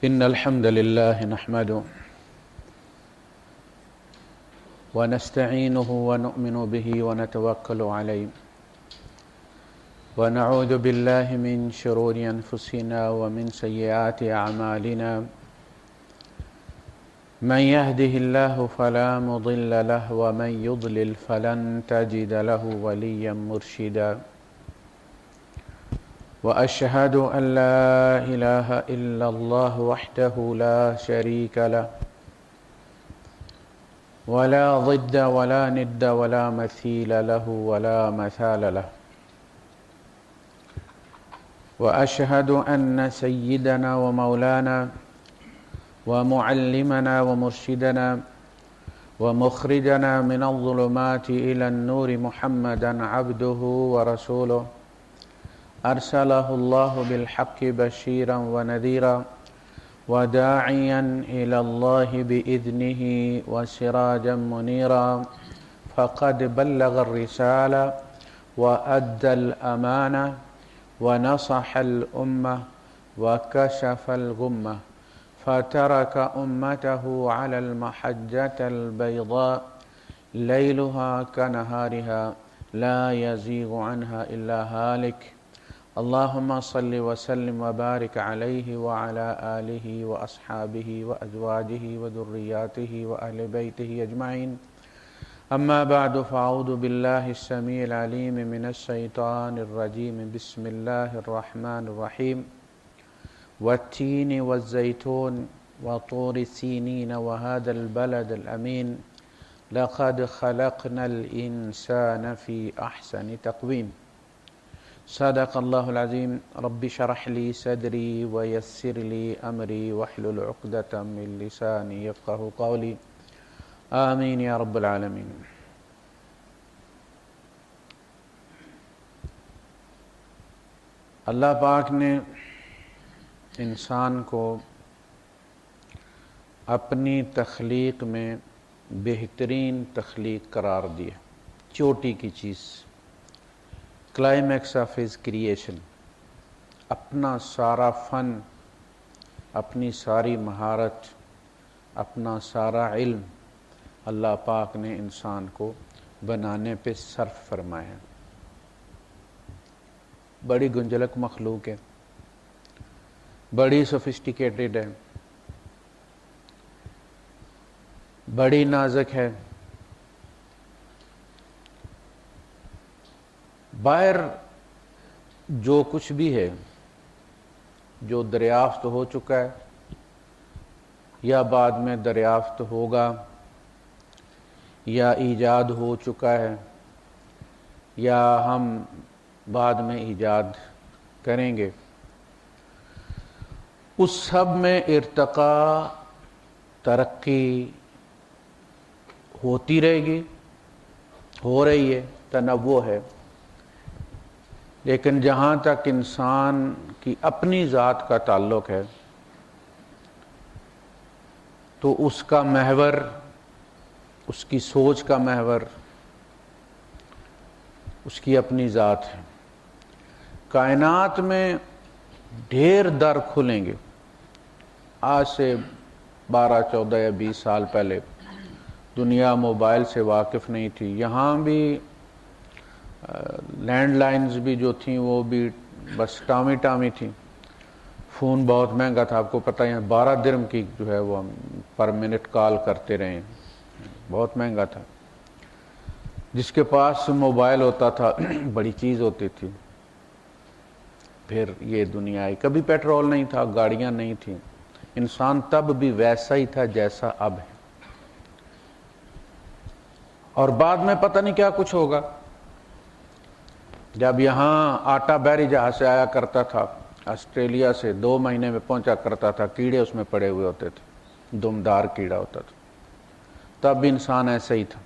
إن الحمد لله نحمده ونستعينه ونؤمن به ونتوكل عليه ونعوذ بالله من شرور أنفسنا ومن سيئات أعمالنا من يهده الله فلا مضل له ومن يضلل فلن تجد له وليا مرشدا وأشهد أن لا إله إلا الله وحده لا شريك له ولا ضد ولا ند ولا مثيل له ولا مثال له وأشهد أن سيدنا ومولانا ومعلمنا ومرشدنا ومخرجنا من الظلمات إلى النور محمدا عبده ورسوله أرسله الله بالحق بشيرا ونذيرا وداعيا إلى الله بإذنه وسراجا منيرا فقد بلغ الرسالة وأدى الأمانة ونصح الأمة وكشف الغمة فترك أمته على المحجة البيضاء ليلها كنهارها لا يزيغ عنها إلا هالك اللهم صل وسلم وبارك عليه وعلى آله وأصحابه وأزواجه وذرياته وأهل بيته أجمعين أما بعد فأعوذ بالله السميع العليم من الشيطان الرجيم بسم الله الرحمن الرحيم والتين والزيتون وطور سينين وهذا البلد الأمين لقد خلقنا الإنسان في أحسن تقويم صدق الله العظيم رب اشرح لي صدري ويسر لي أمري واحلل عقدة من لساني يفقهوا قولي آمین یا رب العالمین۔ اللہ پاک نے انسان کو اپنی تخلیق میں بہترین تخلیق قرار دیا، چوٹی کی چیز، کلائمیکس آف ہز کریشن، اپنا سارا فن، اپنی ساری مہارت، اپنا سارا علم اللہ پاک نے انسان کو بنانے پہ صرف فرمایا۔ بڑی گنجلک مخلوق ہے، بڑی سوفسٹیکیٹڈ ہے، بڑی نازک ہے۔ باہر جو کچھ بھی ہے، جو دریافت ہو چکا ہے یا بعد میں دریافت ہوگا، یا ایجاد ہو چکا ہے یا ہم بعد میں ایجاد کریں گے، اس سب میں ارتقاء، ترقی ہوتی رہے گی، ہو رہی ہے، تنوع ہے۔ لیکن جہاں تک انسان کی اپنی ذات کا تعلق ہے تو اس کا محور، اس کی سوچ کا محور اس کی اپنی ذات ہے۔ کائنات میں ڈھیر در کھلیں گے۔ آج سے 12، 14 یا 20 سال پہلے دنیا موبائل سے واقف نہیں تھی، یہاں بھی لینڈ لائنز بھی جو تھیں وہ بھی بس ٹامی تھیں، فون بہت مہنگا تھا، آپ کو پتہ ہے 12 درم کی جو ہے وہ ہم پر منٹ کال کرتے رہے ہیں، بہت مہنگا تھا۔ جس کے پاس موبائل ہوتا تھا بڑی چیز ہوتی تھی۔ پھر یہ دنیا آئی، کبھی پیٹرول نہیں تھا، گاڑیاں نہیں تھیں، انسان تب بھی ویسا ہی تھا جیسا اب ہے، اور بعد میں پتہ نہیں کیا کچھ ہوگا۔ جب یہاں آٹا بحری جہاز سے آیا کرتا تھا، آسٹریلیا سے 2 مہینے میں پہنچا کرتا تھا، کیڑے اس میں پڑے ہوئے ہوتے تھے، دمدار کیڑا ہوتا تھا، تب بھی انسان ایسا ہی تھا۔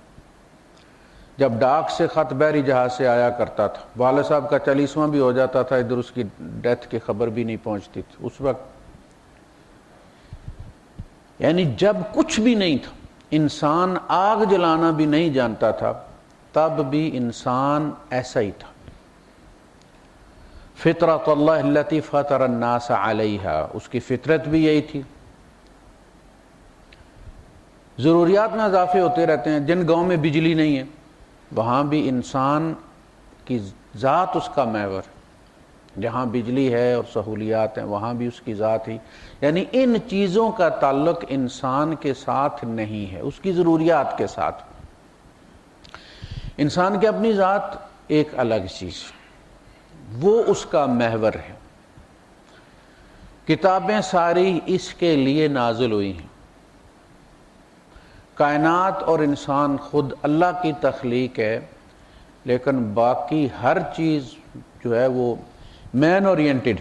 جب ڈاک سے خط بحری جہاز سے آیا کرتا تھا، والد صاحب کا 40واں بھی ہو جاتا تھا، ادھر اس کی ڈیتھ کی خبر بھی نہیں پہنچتی تھی اس وقت۔ یعنی جب کچھ بھی نہیں تھا، انسان آگ جلانا بھی نہیں جانتا تھا، تب بھی انسان ایسا ہی تھا۔ فطرت اللہ التی فطر الناس علیہا، اس کی فطرت بھی یہی تھی۔ ضروریات میں اضافے ہوتے رہتے ہیں، جن گاؤں میں بجلی نہیں ہے وہاں بھی انسان کی ذات اس کا محور ہے، جہاں بجلی ہے اور سہولیات ہیں وہاں بھی اس کی ذات ہی، یعنی ان چیزوں کا تعلق انسان کے ساتھ نہیں ہے، اس کی ضروریات کے ساتھ۔ انسان کی اپنی ذات ایک الگ چیز، وہ اس کا محور ہے۔ کتابیں ساری اس کے لیے نازل ہوئی ہیں، کائنات اور انسان خود اللہ کی تخلیق ہے، لیکن باقی ہر چیز جو ہے وہ مین اورینٹڈ،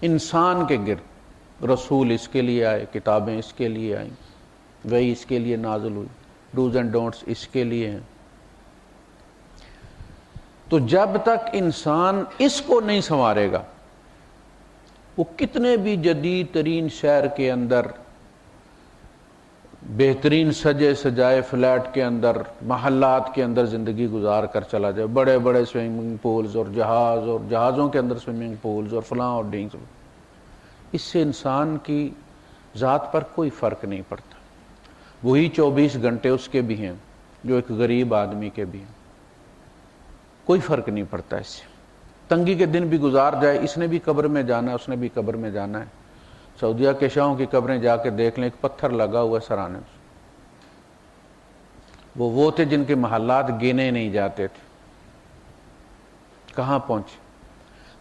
انسان کے گرد۔ رسول اس کے لیے آئے، کتابیں اس کے لیے آئیں، وہی اس کے لیے نازل ہوئی، ڈوز اینڈ ڈونٹس اس کے لیے ہیں۔ تو جب تک انسان اس کو نہیں سنوارے گا، وہ کتنے بھی جدید ترین شہر کے اندر، بہترین سجے سجائے فلیٹ کے اندر، محلات کے اندر زندگی گزار کر چلا جائے، بڑے بڑے سوئمنگ پولز اور جہازوں کے اندر سوئمنگ پولز اور فلاں اور ڈینگز، اس سے انسان کی ذات پر کوئی فرق نہیں پڑتا۔ وہی 24 گھنٹے اس کے بھی ہیں جو ایک غریب آدمی کے بھی ہیں، کوئی فرق نہیں پڑتا اس سے۔ تنگی کے دن بھی گزار جائے، اس نے بھی قبر میں جانا ہے، اس نے بھی قبر میں جانا ہے۔ سعودیہ کے شاہوں کی قبریں جا کے دیکھ لیں، ایک پتھر لگا ہوا ہے سرانے سے، وہ تھے جن کے محلات گنے نہیں جاتے تھے، کہاں پہنچے؟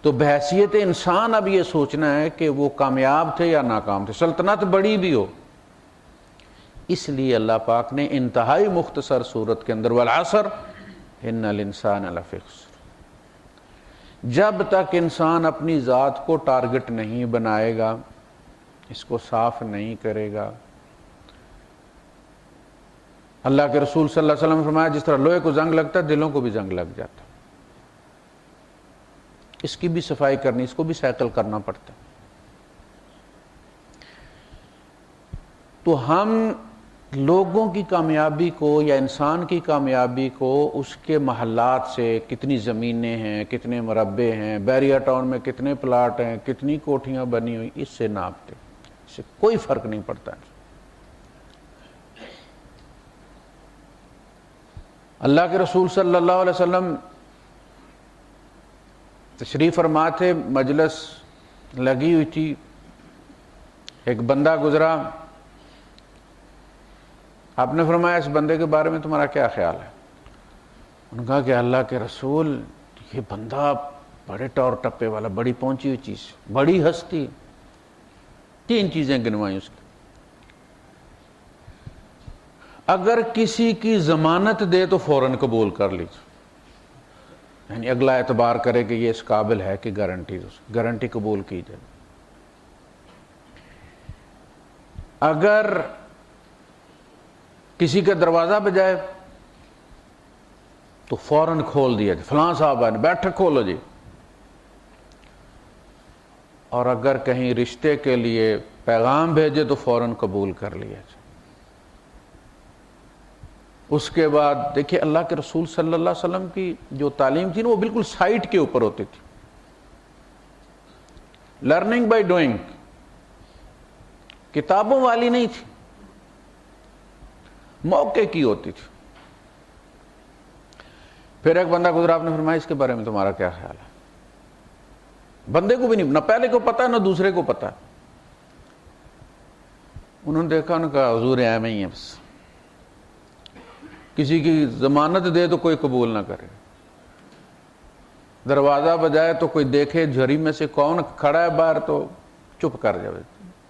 تو بحیثیت انسان اب یہ سوچنا ہے کہ وہ کامیاب تھے یا ناکام تھے، سلطنت بڑی بھی ہو۔ اس لیے اللہ پاک نے انتہائی مختصر صورت کے اندر والعصر ان الانسان لفی خسر، جب تک انسان اپنی ذات کو ٹارگٹ نہیں بنائے گا، اس کو صاف نہیں کرے گا۔ اللہ کے رسول صلی اللہ علیہ وسلم نے فرمایا جس طرح لوہے کو زنگ لگتا ہے دلوں کو بھی زنگ لگ جاتا، اس کی بھی صفائی کرنی، اس کو بھی سائیکل کرنا پڑتا۔ تو ہم لوگوں کی کامیابی کو یا انسان کی کامیابی کو اس کے محلات سے، کتنی زمینیں ہیں، کتنے مربع ہیں، بیریا ٹاؤن میں کتنے پلاٹ ہیں، کتنی کوٹھیاں بنی ہوئی، اس سے ناپتے، اس سے کوئی فرق نہیں پڑتا۔ اللہ کے رسول صلی اللہ علیہ وسلم تشریف فرما تھے، مجلس لگی ہوئی تھی، ایک بندہ گزرا، آپ نے فرمایا اس بندے کے بارے میں تمہارا کیا خیال ہے؟ انہوں نے کہا کہ اللہ کے رسول یہ بندہ بڑے ٹور ٹپے والا، بڑی پہنچی ہوئی چیز، بڑی ہستی، 3 چیزیں گنوائیں اس کی۔ اگر کسی کی ضمانت دے تو فوراً قبول کر لیجیے، یعنی اگلا اعتبار کرے کہ یہ اس قابل ہے کہ گارنٹی قبول کی جائے۔ اگر کسی کا دروازہ بجائے تو فوراً کھول دیا جائے، فلاں صاحب آئے بیٹھے کھولو جی۔ اور اگر کہیں رشتے کے لیے پیغام بھیجے تو فوراً قبول کر لیا جائے۔ اس کے بعد دیکھیے اللہ کے رسول صلی اللہ علیہ وسلم کی جو تعلیم تھی نا وہ بالکل سائٹ کے اوپر ہوتی تھی، لرننگ بائی ڈوئنگ، کتابوں والی نہیں تھی، موقع کی ہوتی تھی۔ پھر ایک بندہ گزرا، آپ نے فرمایا اس کے بارے میں تمہارا کیا خیال ہے؟ بندے کو بھی نہیں، نہ پہلے کو پتا نہ دوسرے کو پتا۔ انہوں نے دیکھا، انہوں نے کہا حضور ایویں ہی ہے، بس کسی کی ضمانت دے تو کوئی قبول نہ کرے، دروازہ بجائے تو کوئی دیکھے جھری میں سے کون کھڑا ہے باہر تو چپ کر جائے،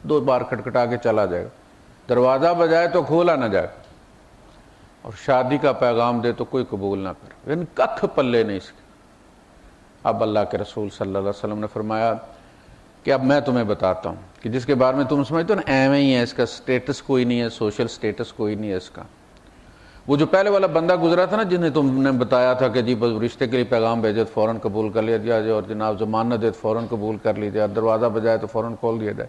2 بار کھٹکھٹا کے چلا جائے گا، دروازہ بجائے تو کھولا نہ جائے، اور شادی کا پیغام دے تو کوئی قبول نہ کرے، یعنی ککھ پلے نہیں اس کے۔ اب اللہ کے رسول صلی اللہ علیہ وسلم نے فرمایا کہ اب میں تمہیں بتاتا ہوں کہ جس کے بارے میں تم سمجھتے ہو نا ایویں ہی ہے، اس کا سٹیٹس کوئی نہیں ہے، سوشل سٹیٹس کوئی نہیں ہے اس کا۔ وہ جو پہلے والا بندہ گزرا تھا نا جنہیں تم نے بتایا تھا کہ جی بس رشتے کے لیے پیغام بھیجے تو فوراً قبول کر لیا جائے، اور جناب ضمانت دے تو فوراً قبول کر لی جائے، دروازہ بجائے تو فوراً کھول دیا جائے،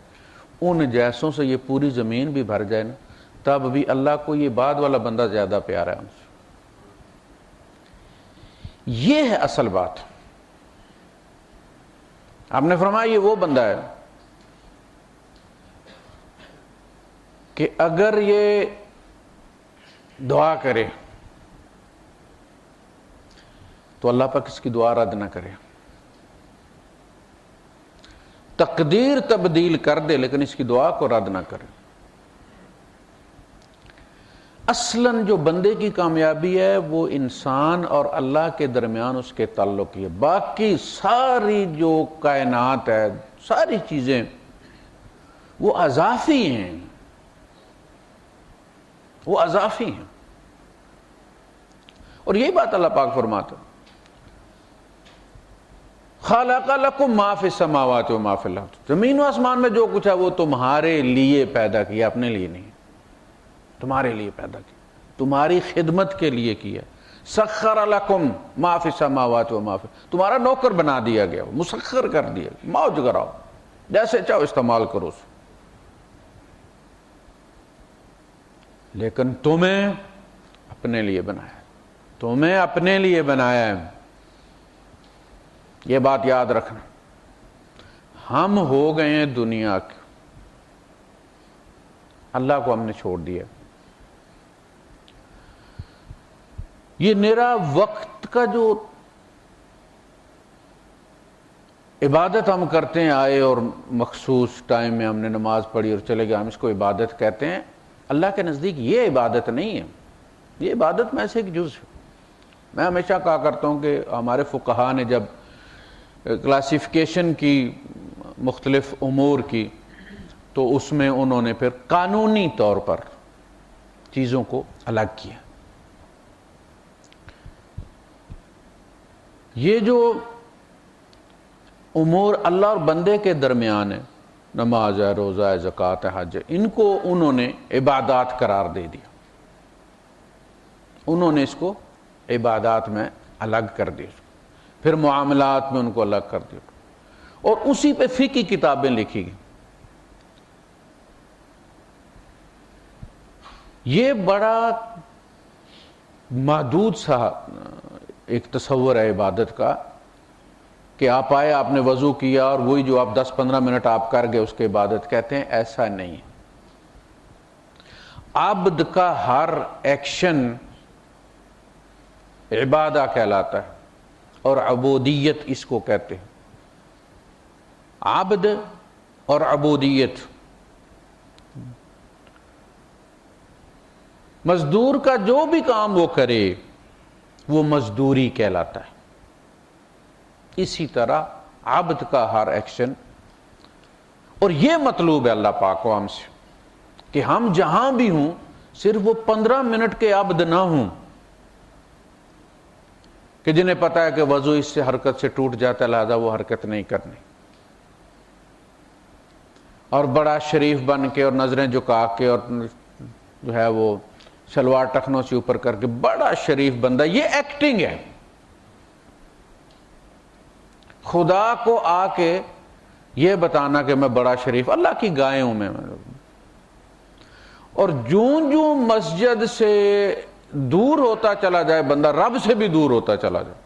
ان جیسوں سے یہ پوری زمین بھی بھر جائے نا تب بھی اللہ کو یہ بعد والا بندہ زیادہ پیارا ہے ان سے۔ یہ ہے اصل بات۔ آپ نے فرمایا یہ وہ بندہ ہے کہ اگر یہ دعا کرے تو اللہ پاک اس کی دعا رد نہ کرے، تقدیر تبدیل کر دے لیکن اس کی دعا کو رد نہ کرے۔ اصلاً جو بندے کی کامیابی ہے وہ انسان اور اللہ کے درمیان اس کے تعلق کی ہے، باقی ساری جو کائنات ہے، ساری چیزیں وہ اضافی ہیں، وہ اضافی ہیں۔ اور یہی بات اللہ پاک فرماتا ہے، خَلَقَ لَكُم مَّا فِي السَّمَاوَاتِ وَمَا فِي الْأَرْضِ، زمین و آسمان میں جو کچھ ہے وہ تمہارے لیے پیدا کیا، اپنے لیے نہیں، تمہارے لیے پیدا کیا، تمہاری خدمت کے لیے کیا۔ سخر لکم ما فی السماوات و ما فی، تمہارا نوکر بنا دیا گیا، مسخر کر دیا، موج کراؤ، جیسے چاہو استعمال کرو۔ لیکن تمہیں اپنے لیے بنایا، تمہیں اپنے لیے بنایا ہے، یہ بات یاد رکھنا۔ ہم ہو گئے ہیں دنیا کے، اللہ کو ہم نے چھوڑ دیا۔ یہ میرا وقت کا جو عبادت ہم کرتے ہیں، آئے اور مخصوص ٹائم میں ہم نے نماز پڑھی اور چلے گئے، ہم اس کو عبادت کہتے ہیں۔ اللہ کے نزدیک یہ عبادت نہیں ہے، یہ عبادت میں سے ایک جز ہے۔ میں ہمیشہ کہا کرتا ہوں کہ ہمارے فقہا نے جب کلاسیفیکیشن کی مختلف امور کی تو اس میں انہوں نے پھر قانونی طور پر چیزوں کو الگ کیا۔ یہ جو امور اللہ اور بندے کے درمیان ہے، نماز ہے، روزہ ہے، زکوٰۃ ہے، حج ہے، ان کو انہوں نے عبادات قرار دے دیا، انہوں نے اس کو عبادات میں الگ کر دیا، پھر معاملات میں ان کو الگ کر دیا، اور اسی پہ فقہی کتابیں لکھی گئی۔ یہ بڑا محدود سا ایک تصور ہے عبادت کا کہ آپ آئے، آپ نے وضو کیا اور وہی جو آپ 10-15 منٹ آپ کر گئے اس کے عبادت کہتے ہیں، ایسا نہیں ہے۔ عبد کا ہر ایکشن عبادہ کہلاتا ہے، اور عبودیت اس کو کہتے ہیں۔ عبد اور عبودیت، مزدور کا جو بھی کام وہ کرے وہ مزدوری کہلاتا ہے، اسی طرح عبد کا ہر ایکشن۔ اور یہ مطلوب ہے اللہ پاک کو ہم سے کہ ہم جہاں بھی ہوں صرف وہ 15 منٹ کے عبد نہ ہوں کہ جنہیں پتا ہے کہ وضو اس سے حرکت سے ٹوٹ جاتا ہے لہذا وہ حرکت نہیں کرنی، اور بڑا شریف بن کے اور نظریں جھکا کے اور جو ہے وہ شلوار ٹخنوں سے اوپر کر کے بڑا شریف بندہ، یہ ایکٹنگ ہے۔ خدا کو آ کے یہ بتانا کہ میں بڑا شریف، اللہ کی گائے ہوں میں، اور جوں مسجد سے دور ہوتا چلا جائے بندہ، رب سے بھی دور ہوتا چلا جائے،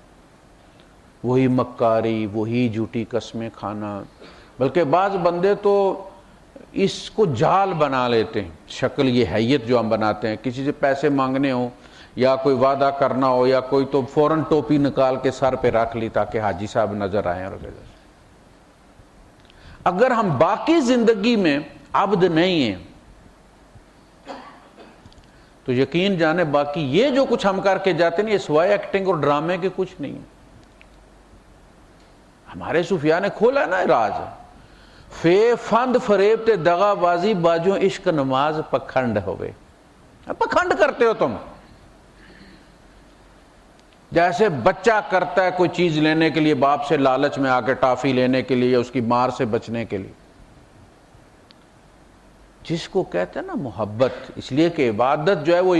وہی مکاری، وہی جھوٹی قسمیں کھانا، بلکہ بعض بندے تو اس کو جال بنا لیتے ہیں، شکل یہ حیت جو ہم بناتے ہیں، کسی سے پیسے مانگنے ہوں یا کوئی وعدہ کرنا ہو یا کوئی، تو فوراً ٹوپی نکال کے سر پہ رکھ لی تاکہ حاجی صاحب نظر آئیں۔ اور اگر ہم باقی زندگی میں عبد نہیں ہیں تو یقین جانے باقی یہ جو کچھ ہم کر کے جاتے ہیں یہ سوائے ایکٹنگ اور ڈرامے کے کچھ نہیں ہے۔ ہمارے صوفیاء نے کھولا نا راز، فے فند فریب تے دغا بازی باجوں عشق نماز پکھنڈ ہوئے۔ پکھنڈ کرتے ہو تم، جیسے بچہ کرتا ہے کوئی چیز لینے کے لیے باپ سے لالچ میں آ کے، ٹافی لینے کے لیے، اس کی مار سے بچنے کے لیے، جس کو کہتے ہیں نا محبت۔ اس لیے کہ عبادت جو ہے وہ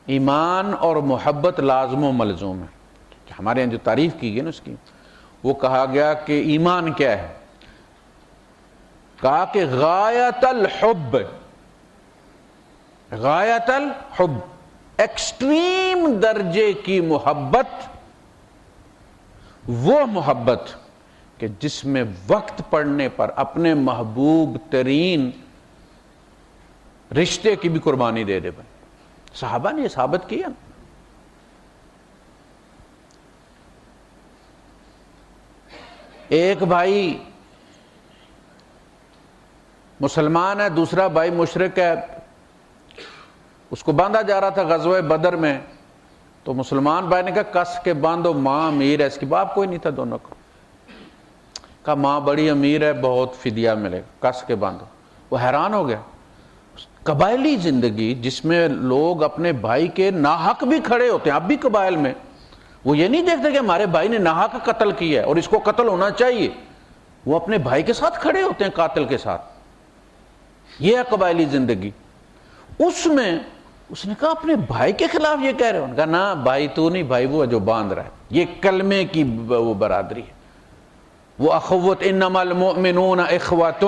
ایمان اور محبت لازم و ملزوم ہے۔ ہمارے یہاں جو تعریف کی گئی نا اس کی، وہ کہا گیا کہ ایمان کیا ہے، کہا کہ غایت الحب، غایت الحب، ایکسٹریم درجے کی محبت، وہ محبت کہ جس میں وقت پڑنے پر اپنے محبوب ترین رشتے کی بھی قربانی دے دے بھائی. صحابہ نے یہ ثابت کیا. ایک بھائی مسلمان ہے, دوسرا بھائی مشرک ہے, اس کو باندھا جا رہا تھا غزوہ بدر میں, تو مسلمان بھائی نے کہا کس کے باندھو, ماں امیر ہے, اس کی باپ کوئی نہیں تھا دونوں کو, کہا ماں بڑی امیر ہے, بہت فدیہ ملے گا, کس کے باندھو. وہ حیران ہو گیا. قبائلی زندگی جس میں لوگ اپنے بھائی کے ناحق بھی کھڑے ہوتے ہیں, اب بھی قبائل میں وہ یہ نہیں دیکھتے کہ ہمارے بھائی نے ناحق قتل کیا ہے اور اس کو قتل ہونا چاہیے, وہ اپنے بھائی کے ساتھ کھڑے ہوتے ہیں قاتل کے ساتھ. یہ ہے قبائلی زندگی. اس میں اس نے کہا اپنے بھائی کے خلاف یہ کہہ رہے ہو؟ کہا نہ بھائی تو نہیں, بھائی وہ جو باندھ رہا ہے, یہ کلمے کی وہ برادری ہے, وہ اخوت, انما المؤمنون اخوۃ,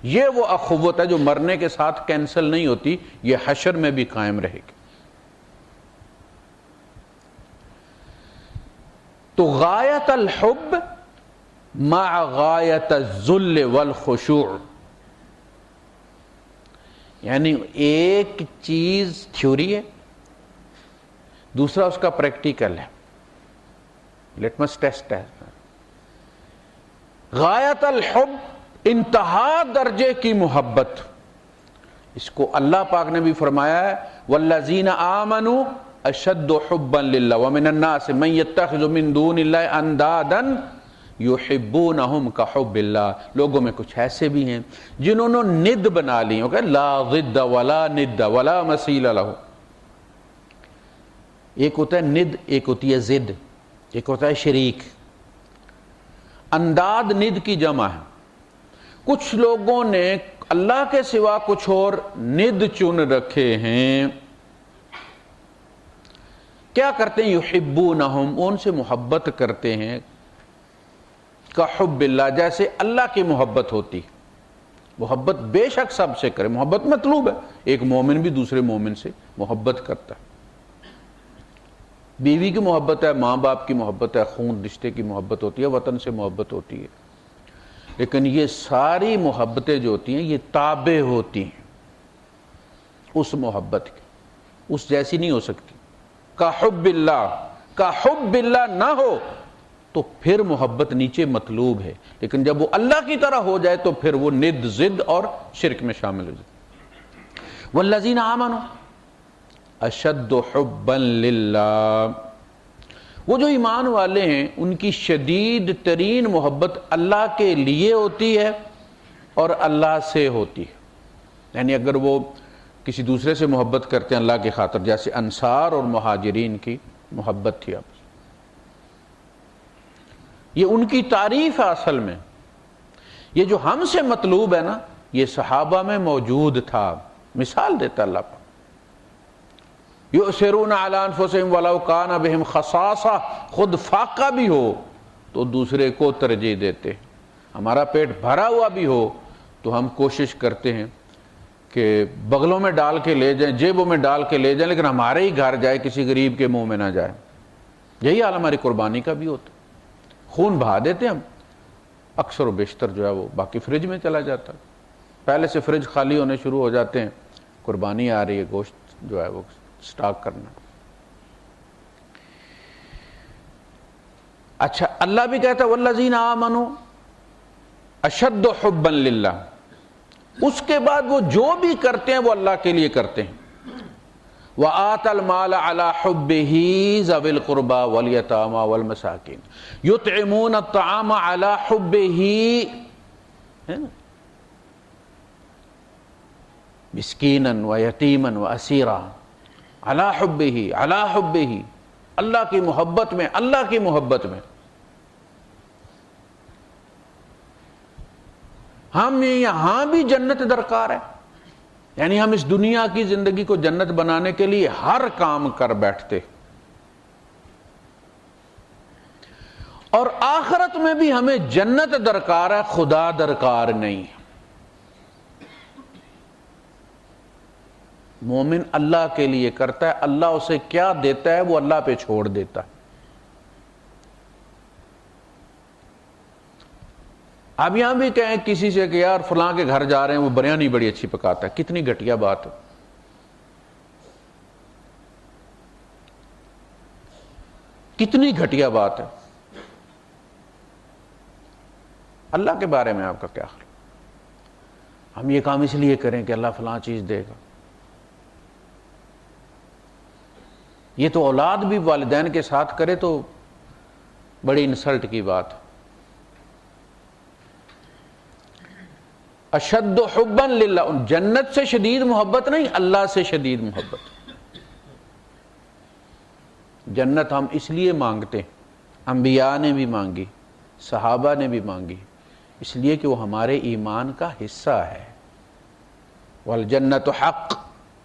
یہ وہ اخوت ہے جو مرنے کے ساتھ کینسل نہیں ہوتی, یہ حشر میں بھی قائم رہے گی. تو غایت الحب مع غایت الذل والخشوع, یعنی ایک چیز تھیوری ہے, دوسرا اس کا پریکٹیکل ہے, لٹمس ٹیسٹ ہے. غایت الحب, انتہا درجے کی محبت, اس کو اللہ پاک نے بھی فرمایا ہے والذین آمنوا اشد حبا للہ ومن الناس من یتخذ من دون اللہ اندادا یحبونہم کحب اللہ. لوگوں میں کچھ ایسے بھی ہیں جنہوں نے ند بنا لی, لا ضد ولا ند ولا مثیل لہ. ایک ہوتا ہے ند, ایک ہوتی ہے ضد, ایک ہوتا ہے شریک. انداد ند کی جمع ہے. کچھ لوگوں نے اللہ کے سوا کچھ اور ند چن رکھے ہیں. کیا کرتے ہیں؟ یحبونہم, ان سے محبت کرتے ہیں, کحب اللہ, جیسے اللہ کی محبت ہوتی. محبت بے شک سب سے کرے, محبت مطلوب ہے, ایک مومن بھی دوسرے مومن سے محبت کرتا ہے. بیوی کی محبت ہے, ماں باپ کی محبت ہے, خون رشتے کی محبت ہوتی ہے, وطن سے محبت ہوتی ہے. لیکن یہ ساری محبتیں جو ہوتی ہیں یہ تابع ہوتی ہیں اس محبت کی, اس جیسی نہیں ہو سکتی. کحب اللہ, کحب اللہ نہ ہو تو پھر محبت نیچے مطلوب ہے, لیکن جب وہ اللہ کی طرح ہو جائے تو پھر وہ ند, ضد اور شرک میں شامل ہو جائے. والذین آمنوا اشد حبا للہ, وہ جو ایمان والے ہیں ان کی شدید ترین محبت اللہ کے لیے ہوتی ہے اور اللہ سے ہوتی ہے. یعنی اگر وہ کسی دوسرے سے محبت کرتے ہیں اللہ کی خاطر, جیسے انصار اور مہاجرین کی محبت تھی, اب یہ ان کی تعریف ہے اصل میں. یہ جو ہم سے مطلوب ہے نا, یہ صحابہ میں موجود تھا. مثال دیتا اللہ پاک, یؤثرون علی انفسہم ولو کان بہم خصاصہ, خود فاقہ بھی ہو تو دوسرے کو ترجیح دیتے. ہمارا پیٹ بھرا ہوا بھی ہو تو ہم کوشش کرتے ہیں کہ بغلوں میں ڈال کے لے جائیں, جیبوں میں ڈال کے لے جائیں, لیکن ہمارے ہی گھر جائے, کسی غریب کے منہ میں نہ جائے. یہی حال ہماری قربانی کا بھی ہوتا. خون بہا دیتے ہم, اکثر و بیشتر جو ہے وہ باقی فریج میں چلا جاتا. پہلے سے فریج خالی ہونے شروع ہو جاتے ہیں, قربانی آ رہی ہے, گوشت جو ہے وہ سٹاک کرنا. اچھا, اللہ بھی کہتا ہے والذین آمنوا اشد حبا للہ, اس کے بعد وہ جو بھی کرتے ہیں وہ اللہ کے لیے کرتے ہیں. وآت المال علی حبہ ذوی القربى والیتامى والمساکین یطعمون الطعام علی حبہ مسکینا ویتیما واسیرا, علی حبہ, علی حبہ, اللہ کی محبت میں, اللہ کی محبت میں. ہم یہاں بھی جنت درکار ہے, یعنی ہم اس دنیا کی زندگی کو جنت بنانے کے لیے ہر کام کر بیٹھتے, اور آخرت میں بھی ہمیں جنت درکار ہے, خدا درکار نہیں. مومن اللہ کے لیے کرتا ہے, اللہ اسے کیا دیتا ہے وہ اللہ پہ چھوڑ دیتا ہے. اب یہاں بھی کہیں کسی سے کہ یار فلاں کے گھر جا رہے ہیں وہ بریانی بڑی اچھی پکاتا ہے، کتنی گھٹیا بات ہے، کتنی گھٹیا بات ہے۔ اللہ کے بارے میں آپ کا کیا خیال؟ ہم یہ کام اس لیے کریں کہ اللہ فلاں چیز دے گا۔ یہ تو اولاد بھی والدین کے ساتھ کرے تو بڑی انسلٹ کی بات۔ اشد حبا للہ، جنت سے شدید محبت نہیں، اللہ سے شدید محبت۔ جنت ہم اس لیے مانگتے ہیں، انبیاء نے بھی مانگی، صحابہ نے بھی مانگی، اس لیے کہ وہ ہمارے ایمان کا حصہ ہے۔ والجنت حق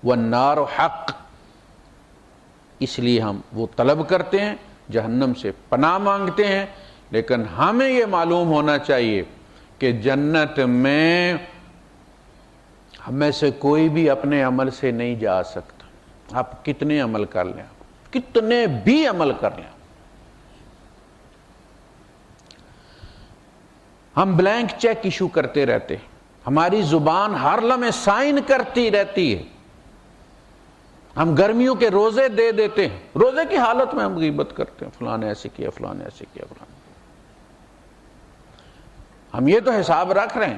والنار حق، اس لیے ہم وہ طلب کرتے ہیں، جہنم سے پناہ مانگتے ہیں۔ لیکن ہمیں یہ معلوم ہونا چاہیے کہ جنت میں ہمیں سے کوئی بھی اپنے عمل سے نہیں جا سکتا، آپ کتنے عمل کر لیں، کتنے بھی عمل کر لیں۔ ہم بلینک چیک ایشو کرتے رہتے ہیں، ہماری زبان ہر لمحے سائن کرتی رہتی ہے، ہم گرمیوں کے روزے دے دیتے ہیں، روزے کی حالت میں ہم غیبت کرتے ہیں، فلاں نے ایسے کیا، فلاں نے ایسے کیا، فلاں نے۔ ہم یہ تو حساب رکھ رہے ہیں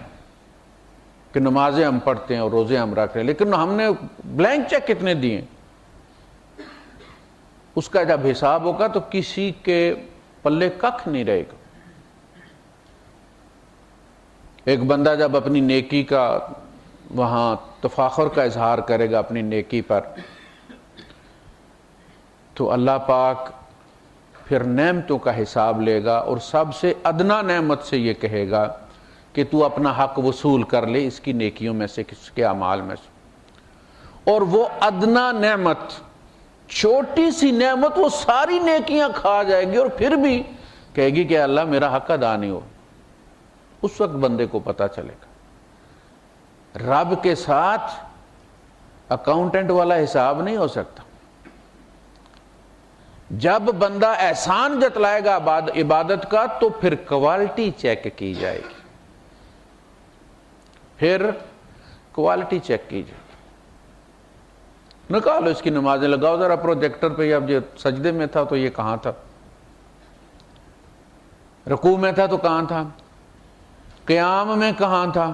کہ نمازیں ہم پڑھتے ہیں اور روزے ہم رکھ رہے ہیں، لیکن ہم نے بلینک چیک کتنے دیے، اس کا جب حساب ہوگا تو کسی کے پلے ککھ نہیں رہے گا۔ ایک بندہ جب اپنی نیکی کا وہاں تفاخر کا اظہار کرے گا اپنی نیکی پر، تو اللہ پاک پھر نعمتوں کا حساب لے گا اور سب سے ادنا نعمت سے یہ کہے گا کہ تو اپنا حق وصول کر لے اس کی نیکیوں میں سے، کس کے اعمال میں سے۔ اور وہ ادنا نعمت، چھوٹی سی نعمت، وہ ساری نیکیاں کھا جائے گی اور پھر بھی کہے گی کہ اللہ میرا حق ادا نہیں ہو۔ اس وقت بندے کو پتا چلے گا رب کے ساتھ اکاؤنٹنٹ والا حساب نہیں ہو سکتا۔ جب بندہ احسان جتلائے گا عبادت کا تو پھر کوالٹی چیک کی جائے گی، پھر کوالٹی چیک کی جائے گی۔ نکالو اس کی نمازیں، لگاؤ ذرا پروجیکٹر پہ، اب یہ سجدے میں تھا تو یہ کہاں تھا، رکوع میں تھا تو کہاں تھا، قیام میں کہاں تھا،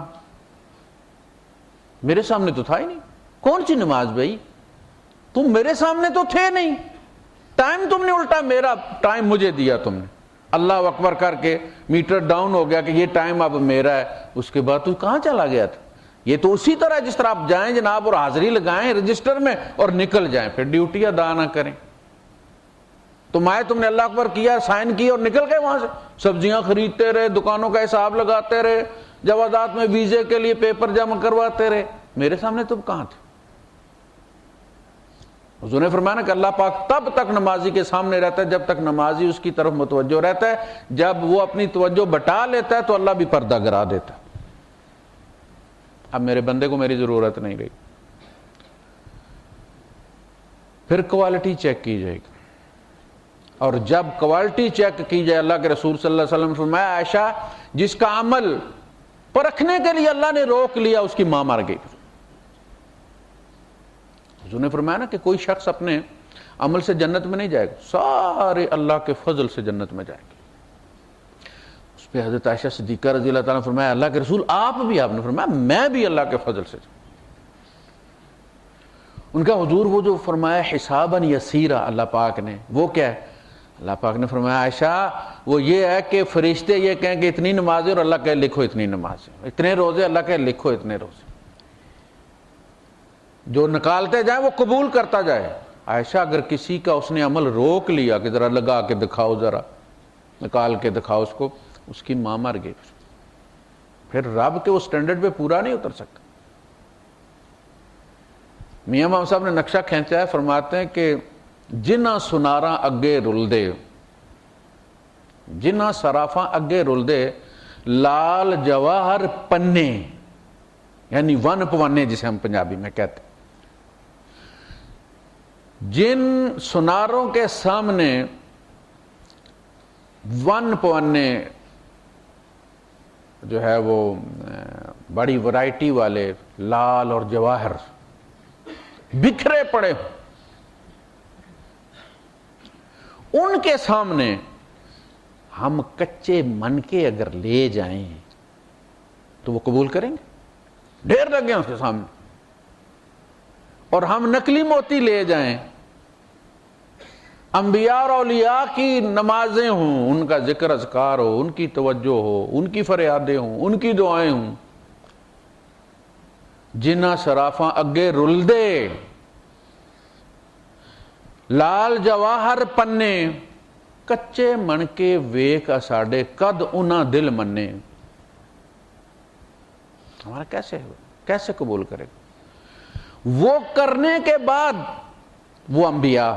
میرے سامنے تو تھا ہی نہیں۔ کون سی نماز بھائی، تم میرے سامنے تو تھے نہیں، ٹائم تم نے الٹا میرا ٹائم مجھے دیا تم نے، اللہ اکبر کر کے میٹر ڈاؤن ہو گیا کہ یہ ٹائم اب میرا ہے، اس کے بعد تو کہاں چلا گیا تھا۔ یہ تو اسی طرح جس طرح آپ جائیں جناب اور حاضری لگائیں رجسٹر میں اور نکل جائیں، پھر ڈیوٹی ادا نہ کریں۔ تم آئے، تم نے اللہ اکبر کیا، سائن کی اور نکل گئے وہاں سے، سبزیاں خریدتے رہے، دکانوں کا حساب لگاتے رہے، جوازات میں ویزے کے لیے پیپر جمع کرواتے رہے، میرے سامنے تم کہاں تھے۔ حضور نے فرمایا نا کہ اللہ پاک تب تک نمازی کے سامنے رہتا ہے جب تک نمازی اس کی طرف متوجہ رہتا ہے، جب وہ اپنی توجہ بٹا لیتا ہے تو اللہ بھی پردہ گرا دیتا ہے۔ اب میرے بندے کو میری ضرورت نہیں رہی۔ پھر کوالٹی چیک کی جائے گی، اور جب کوالٹی چیک کی جائے، اللہ کے رسول صلی اللہ علیہ وسلم نے فرمایا عائشہ جس کا عمل پرکھنے کے لیے اللہ نے روک لیا اس کی ماں مر گئی۔ حضور نے فرمایا نا کہ کوئی شخص اپنے عمل سے جنت میں نہیں جائے گا، سارے اللہ کے فضل سے جنت میں جائیں گے۔ اس پہ حضرت عائشہ صدیقہ رضی اللہ تعالیٰ نے فرمایا اللہ کے رسول آپ بھی، آپ نے فرمایا میں بھی اللہ کے فضل سے جاؤں۔ ان کا حضور وہ جو فرمایا حساباً یسیرا اللہ پاک نے، وہ کیا ہے؟ اللہ پاک نے فرمایا عائشہ وہ یہ ہے کہ فرشتے یہ کہیں کہ اتنی نمازیں اور اللہ کہے لکھو اتنی نمازیں، اتنے روزے اللہ کہے لکھو اتنے روزے، جو نکالتے جائیں وہ قبول کرتا جائے۔ عائشہ اگر کسی کا اس نے عمل روک لیا کہ ذرا لگا کے دکھاؤ، ذرا نکال کے دکھاؤ اس کو، اس کی ماں مر گئی، پھر رب کے اس سٹینڈرڈ پہ پورا نہیں اتر سکتا۔ میاں محمد صاحب نے نقشہ کھینچا ہے، فرماتے ہیں کہ جنہ سناراں اگے رل دے، جنہ سرافاں اگے رل دے، لال جواہر پنے، یعنی ون پوانے جسے ہم پنجابی میں کہتے ہیں، جن سناروں کے سامنے ون پوانے جو ہے وہ بڑی ورائٹی والے لال اور جواہر بکھرے پڑے ہوں، ان کے سامنے ہم کچے من کے اگر لے جائیں تو وہ قبول کریں گے؟ ڈھیر لگے ہیں اس کے سامنے. اور ہم نقلی موتی لے جائیں، انبیاء اور اولیاء کی نمازیں ہوں، ان کا ذکر اذکار ہو، ان کی توجہ ہو، ان کی فریادیں ہوں، ان کی دعائیں ہوں، جنہ سرافاں اگے رل دے لال جواہر پنے، کچے من کے ویک اساڈے کد انہاں دل منے. ہمارا کیسے قبول کرے گا؟ وہ کرنے کے بعد وہ انبیاء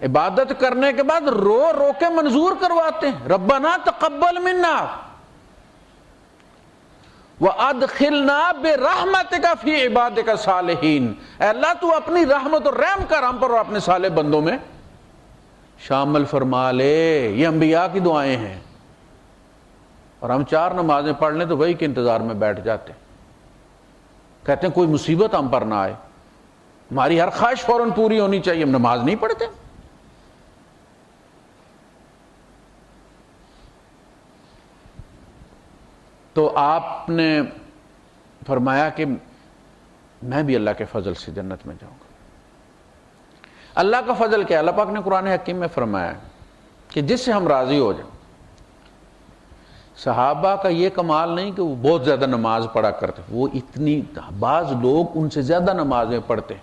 عبادت کرنے کے بعد رو رو کے منظور کرواتے ہیں، ربنا تقبل منا وَأَدْخِلْنَا بِرَحْمَتِكَ فِي عِبَادِكَ الصَّالِحِينَ. اے اللہ تو اپنی رحمت اور رحم کر ہم پر اور اپنے صالح بندوں میں شامل فرما لے. یہ انبیاء کی دعائیں ہیں، اور ہم 4 نمازیں پڑھ لیں تو وہی کے انتظار میں بیٹھ جاتے ہیں، کہتے ہیں کوئی مصیبت ہم پر نہ آئے، ہماری ہر خواہش فوراً پوری ہونی چاہیے، ہم نماز نہیں پڑھتے. تو آپ نے فرمایا کہ میں بھی اللہ کے فضل سے جنت میں جاؤں گا. اللہ کا فضل کیا؟ اللہ پاک نے قرآن حکیم میں فرمایا کہ جس سے ہم راضی ہو جائیں. صحابہ کا یہ کمال نہیں کہ وہ بہت زیادہ نماز پڑھا کرتے، وہ اتنی، بعض لوگ ان سے زیادہ نمازیں پڑھتے،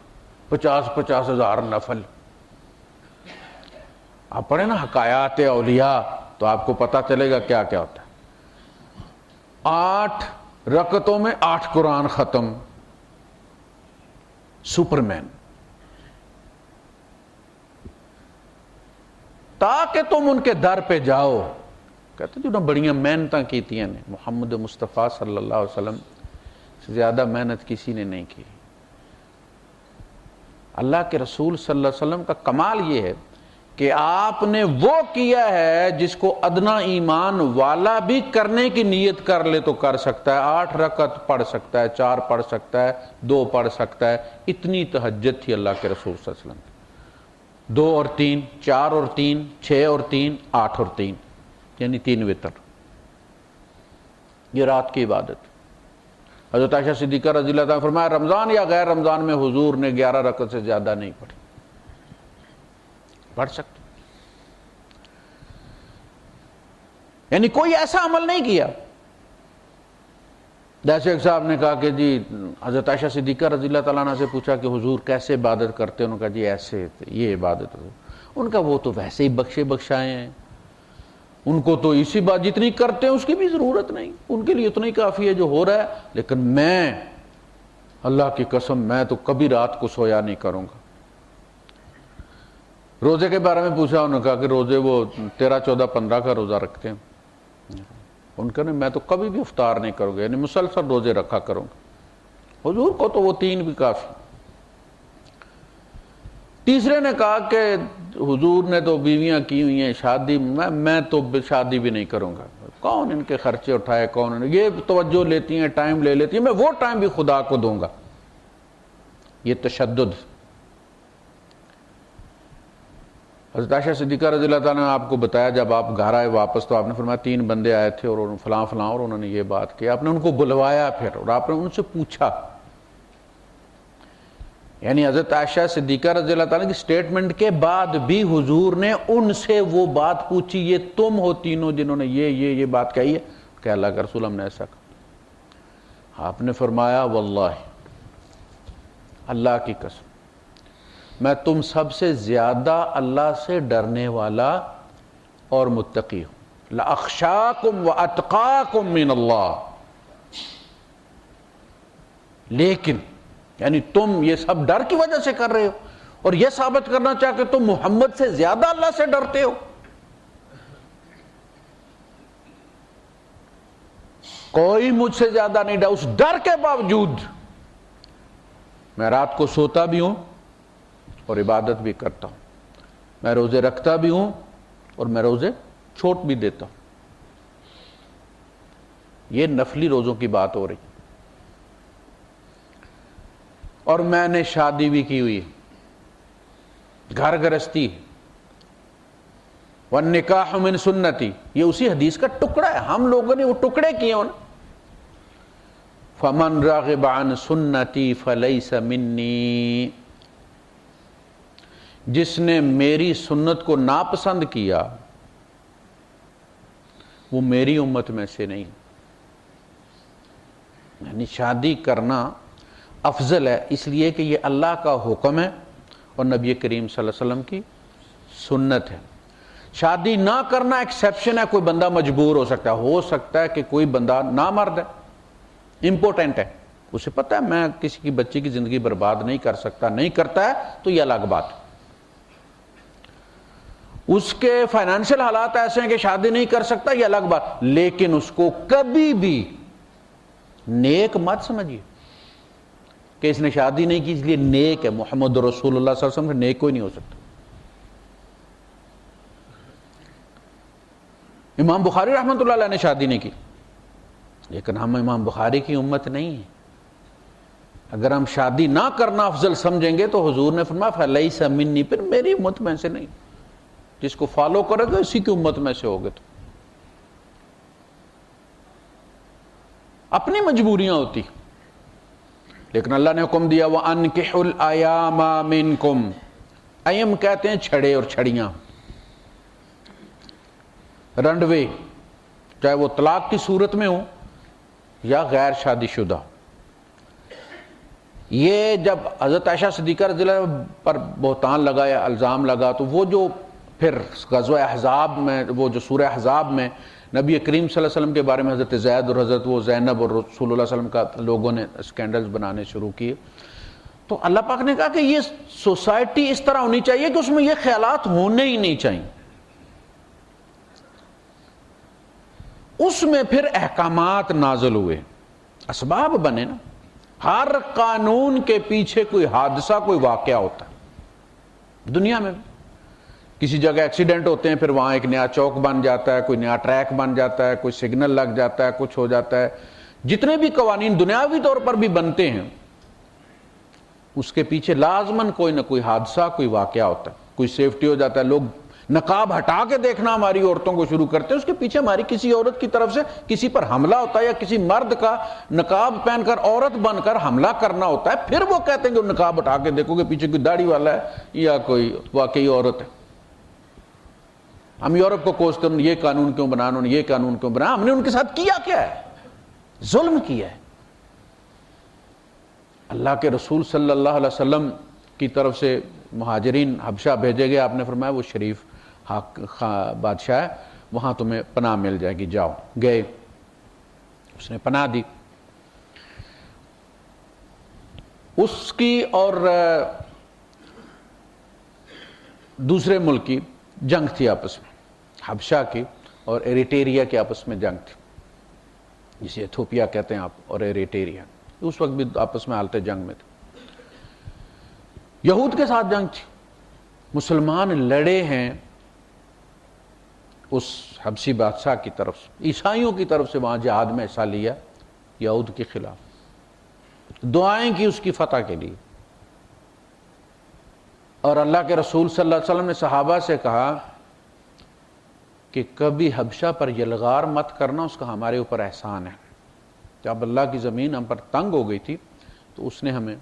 50 ہزار نفل. آپ پڑھیں نا حکایات اولیاء تو آپ کو پتہ چلے گا کیا کیا ہوتا ہے. 8 رکعتوں میں 8 قرآن ختم، سپرمین. تاکہ تم ان کے در پہ جاؤ. کہتے جو نا بڑیاں محنتاں کیتیاں نے، محمد مصطفیٰ صلی اللہ علیہ وسلم سے زیادہ محنت کسی نے نہیں کی. اللہ کے رسول صلی اللہ علیہ وسلم کا کمال یہ ہے کہ آپ نے وہ کیا ہے جس کو ادنا ایمان والا بھی کرنے کی نیت کر لے تو کر سکتا ہے. 8 رکعت پڑھ سکتا ہے، 4 پڑھ سکتا ہے، 2 پڑھ سکتا ہے. اتنی تہجد تھی اللہ کے رسول صلی اللہ علیہ وسلم. 2 اور 3، 4 اور 3، 6 اور 3، 8 اور 3، یعنی 3 وتر. یہ رات کی عبادت. حضرت عائشہ صدیقہ رضی اللہ تعالیٰ فرمایا رمضان یا غیر رمضان میں حضور نے 11 رکعت سے زیادہ نہیں پڑھی. پڑھ سکتے، یعنی کوئی ایسا عمل نہیں کیا. جیسے ایک صاحب نے کہا کہ جی حضرت عائشہ صدیقہ رضی اللہ تعالیٰ عنہ سے پوچھا کہ حضور کیسے عبادت کرتے ہیں؟ انہوں نے کہا جی ایسے، یہ عبادت. ان کا وہ تو ویسے ہی بخشے بخشائے ہیں، ان کو تو اسی بات جتنی کرتے ہیں اس کی بھی ضرورت نہیں، ان کے لیے اتنا ہی کافی ہے جو ہو رہا ہے. لیکن میں، اللہ کی قسم، میں تو کبھی رات کو سویا نہیں کروں گا. روزے کے بارے میں پوچھا، انہوں نے کہا کہ روزے وہ 13، 14، 15 کا روزہ رکھتے ہیں. ان کا نہیں، میں تو کبھی بھی افطار نہیں کروں گا، یعنی مسلسل روزے رکھا کروں گا. حضور کو تو وہ 3 بھی کافی. تیسرے نے کہا کہ حضور نے تو بیویاں کی ہوئی ہیں، شادی میں تو شادی بھی نہیں کروں گا. کون ان کے خرچے اٹھائے، کون یہ توجہ لیتی ہیں، ٹائم لے لیتی ہیں، میں وہ ٹائم بھی خدا کو دوں گا. یہ تشدد. حضرت عائشہ صدیقہ رضی اللہ تعالیٰ نے آپ کو بتایا جب آپ گھر آئے واپس تو آپ نے فرمایا 3 بندے آئے تھے اور فلاں فلاں اور انہوں نے یہ بات کی. آپ نے ان کو بلوایا پھر اور آپ نے ان سے پوچھا. یعنی حضرت عائشہ صدیقہ رضی اللہ تعالیٰ کی سٹیٹمنٹ کے بعد بھی حضور نے ان سے وہ بات پوچھی، یہ تم ہو تینوں جنہوں نے یہ بات کہی ہے؟ کہ اللہ کا رسول ہم نے ایسا کہا. آپ نے فرمایا واللہ، اللہ کی قسم، میں تم سب سے زیادہ اللہ سے ڈرنے والا اور متقی ہوں. لَأَخْشَاكُمْ وَأَتْقَاكُمْ مِنَ اللَّهِ. لیکن یعنی تم یہ سب ڈر کی وجہ سے کر رہے ہو اور یہ ثابت کرنا چاہ کہ تم محمد سے زیادہ اللہ سے ڈرتے ہو. کوئی مجھ سے زیادہ نہیں ڈر. اس ڈر کے باوجود میں رات کو سوتا بھی ہوں اور عبادت بھی کرتا ہوں. میں روزے رکھتا بھی ہوں اور میں روزے چھوڑ بھی دیتا ہوں. یہ نفلی روزوں کی بات ہو رہی. اور میں نے شادی بھی کی ہوئی, گھر گرہستی, والنکاح من سنتی, یہ اسی حدیث کا ٹکڑا ہے, ہم لوگوں نے وہ ٹکڑے کیے ہیں. فمن راغب عن سنتی فلیس منی, جس نے میری سنت کو ناپسند کیا وہ میری امت میں سے نہیں. یعنی شادی کرنا افضل ہے اس لیے کہ یہ اللہ کا حکم ہے اور نبی کریم صلی اللہ علیہ وسلم کی سنت ہے. شادی نہ کرنا ایکسیپشن ہے, کوئی بندہ مجبور ہو سکتا ہے کہ کوئی بندہ نامرد ہے, امپورٹنٹ ہے, اسے پتہ ہے میں کسی کی بچی کی زندگی برباد نہیں کر سکتا, نہیں کرتا ہے تو یہ الگ بات ہے. اس کے فائنینشیل حالات ایسے ہیں کہ شادی نہیں کر سکتا, یہ الگ بات, لیکن اس کو کبھی بھی نیک مت سمجھیے کہ اس نے شادی نہیں کی اس لیے نیک ہے. محمد رسول اللہ صلی اللہ علیہ وسلم سے نیک کوئی نہیں ہو سکتا. امام بخاری رحمۃ اللہ علیہ نے شادی نہیں کی, لیکن ہم امام بخاری کی امت نہیں ہیں. اگر ہم شادی نہ کرنا افضل سمجھیں گے تو حضور نے فرمایا فلیس منی, پھر میری امت میں سے نہیں. جس کو فالو کرے گا اسی کی امت میں سے ہوگے. تو اپنی مجبوریاں ہوتی, لیکن اللہ نے حکم دیا وَأَنْكِحُوا الْأَيَامَ مِنْكُمْ, ایم کہتے ہیں چھڑے اور چھڑیاں, رنڈوے, چاہے وہ طلاق کی صورت میں ہوں یا غیر شادی شدہ. یہ جب حضرت عائشہ صدیقہ رضی اللہ عنہا پر بہتان لگا یا الزام لگا تو وہ جو پھر غزوہ احزاب میں, وہ جو سورہ احزاب میں نبی کریم صلی اللہ علیہ وسلم کے بارے میں حضرت زید اور حضرت وہ زینب اور رسول اللہ صلی اللہ علیہ وسلم کا لوگوں نے اسکینڈلز بنانے شروع کیے, تو اللہ پاک نے کہا کہ یہ سوسائٹی اس طرح ہونی چاہیے کہ اس میں یہ خیالات ہونے ہی نہیں چاہیے. اس میں پھر احکامات نازل ہوئے, اسباب بنے نا. ہر قانون کے پیچھے کوئی حادثہ, کوئی واقعہ ہوتا ہے. دنیا میں کسی جگہ ایکسیڈنٹ ہوتے ہیں, پھر وہاں ایک نیا چوک بن جاتا ہے, کوئی نیا ٹریک بن جاتا ہے, کوئی سگنل لگ جاتا ہے, کچھ ہو جاتا ہے. جتنے بھی قوانین دنیاوی طور پر بھی بنتے ہیں اس کے پیچھے لازماً کوئی نہ کوئی حادثہ, کوئی واقعہ ہوتا ہے. کوئی سیفٹی ہو جاتا ہے, لوگ نقاب ہٹا کے دیکھنا ہماری عورتوں کو شروع کرتے ہیں, اس کے پیچھے ہماری کسی عورت کی طرف سے کسی پر حملہ ہوتا ہے, یا کسی مرد کا نقاب پہن کر عورت بن کر حملہ کرنا ہوتا ہے. پھر وہ کہتے ہیں کہ نقاب ہٹا کے دیکھو کہ پیچھے کوئی داڑھی والا ہے یا کوئی واقعی عورت ہے. ہم یورپ کو کوستے ہیں یہ قانون کیوں بنا, انہوں نے یہ قانون کیوں بنا. ہم نے ان کے ساتھ کیا کیا ہے؟ ظلم کیا ہے. اللہ کے رسول صلی اللہ علیہ وسلم کی طرف سے مہاجرین حبشہ بھیجے گئے, آپ نے فرمایا وہ شریف بادشاہ ہے, وہاں تمہیں پناہ مل جائے گی, جاؤ. گئے, اس نے پناہ دی. اس کی اور دوسرے ملک کی جنگ تھی آپس میں, حبشہ کی اور ایریٹیریا کی آپس میں جنگ تھی, جسے ایتھوپیا کہتے ہیں آپ, اور ایریٹیریا. اس وقت بھی آپس میں حالت جنگ میں تھے. یہود کے ساتھ جنگ تھی, مسلمان لڑے ہیں اس حبشی بادشاہ کی طرف سے, عیسائیوں کی طرف سے وہاں جہاد میں حصہ لیا یہود کے خلاف, دعائیں کی اس کی فتح کے لیے. اور اللہ کے رسول صلی اللہ علیہ وسلم نے صحابہ سے کہا کہ کبھی حبشہ پر یلغار مت کرنا, اس کا ہمارے اوپر احسان ہے. جب اللہ کی زمین ہم پر تنگ ہو گئی تھی تو اس نے ہمیں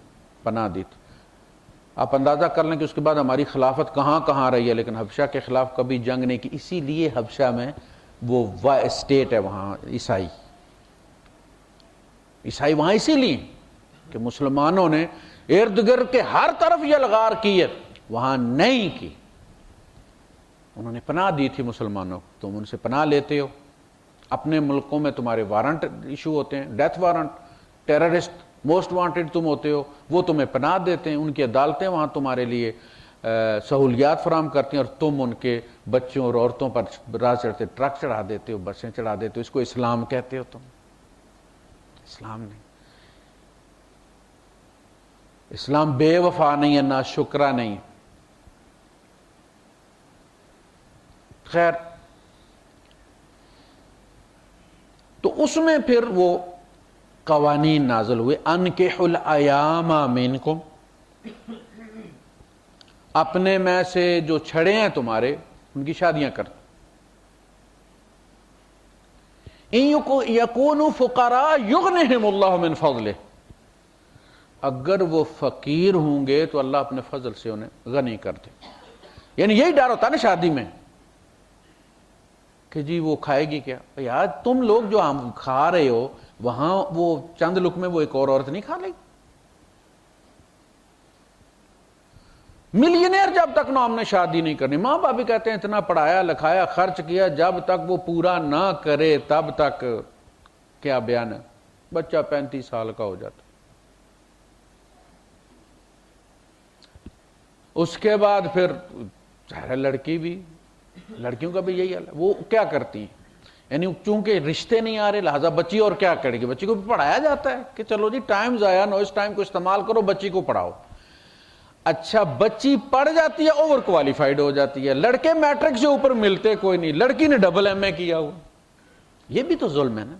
پناہ دی تھی. آپ اندازہ کر لیں کہ اس کے بعد ہماری خلافت کہاں کہاں رہی ہے, لیکن حبشہ کے خلاف کبھی جنگ نہیں کی. اسی لیے حبشہ میں وہ اسٹیٹ ہے وہاں عیسائی وہاں اسی لیے کہ مسلمانوں نے ارد گرد کے ہر طرف یلغار کی ہے, وہاں نہیں کی. انہوں نے پناہ دی تھی مسلمانوں کو, تم ان سے پناہ لیتے ہو. اپنے ملکوں میں تمہارے وارنٹ ایشو ہوتے ہیں, death warrant, terrorist most wanted تم ہوتے ہو, وہ تمہیں پناہ دیتے ہیں. ان کی عدالتیں وہاں تمہارے لیے سہولیات فراہم کرتی ہیں, اور تم ان کے بچوں اور عورتوں پر راہ چڑھتے ٹرک چڑھا دیتے ہو, بسیں چڑھا دیتے ہو. اس کو اسلام کہتے ہو تم؟ اسلام نہیں. اسلام بے وفا نہیں ہے, نا شکرا نہیں. خیر, تو اس میں پھر وہ قوانین نازل ہوئے، انکحوا الایام منکم، اپنے میں سے جو چھڑے ہیں تمہارے ان کی شادیاں کر، یکونوا فقراء یغنہم اللہ من فضلہ، اگر وہ فقیر ہوں گے تو اللہ اپنے فضل سے انہیں غنی کر دے. یعنی یہی ڈر ہوتا ہے نا شادی میں کہ جی وہ کھائے گی کیا. یار تم لوگ جو ہم کھا رہے ہو وہاں وہ چند لقمے وہ ایک اور عورت نہیں کھا لے. ملینئر جب تک نہ ہم نے شادی نہیں کرنی. ماں باپ بھی کہتے ہیں اتنا پڑھایا لکھایا خرچ کیا، جب تک وہ پورا نہ کرے تب تک کیا بیان ہے. بچہ 35 سال کا ہو جاتا، اس کے بعد پھر ظاہر لڑکی بھی، لڑکیوں کا بھی یہی حال ہے. وہ کیا کرتی ہیں، یعنی چونکہ رشتے نہیں آ رہے لہذا بچی اور کیا کرے گی. بچی کو بھی پڑھایا جاتا ہے کہ چلو جی ٹائم ضائع نہ ہو، اس ٹائم کو استعمال کرو، بچی کو پڑھاؤ. اچھا بچی پڑھ جاتی ہے، اوور کوالیفائڈ ہو جاتی ہے. لڑکے میٹرک سے اوپر ملتے کوئی نہیں، لڑکی نے ڈبل ایم اے کیا ہوا. یہ بھی تو ظلم ہے نا.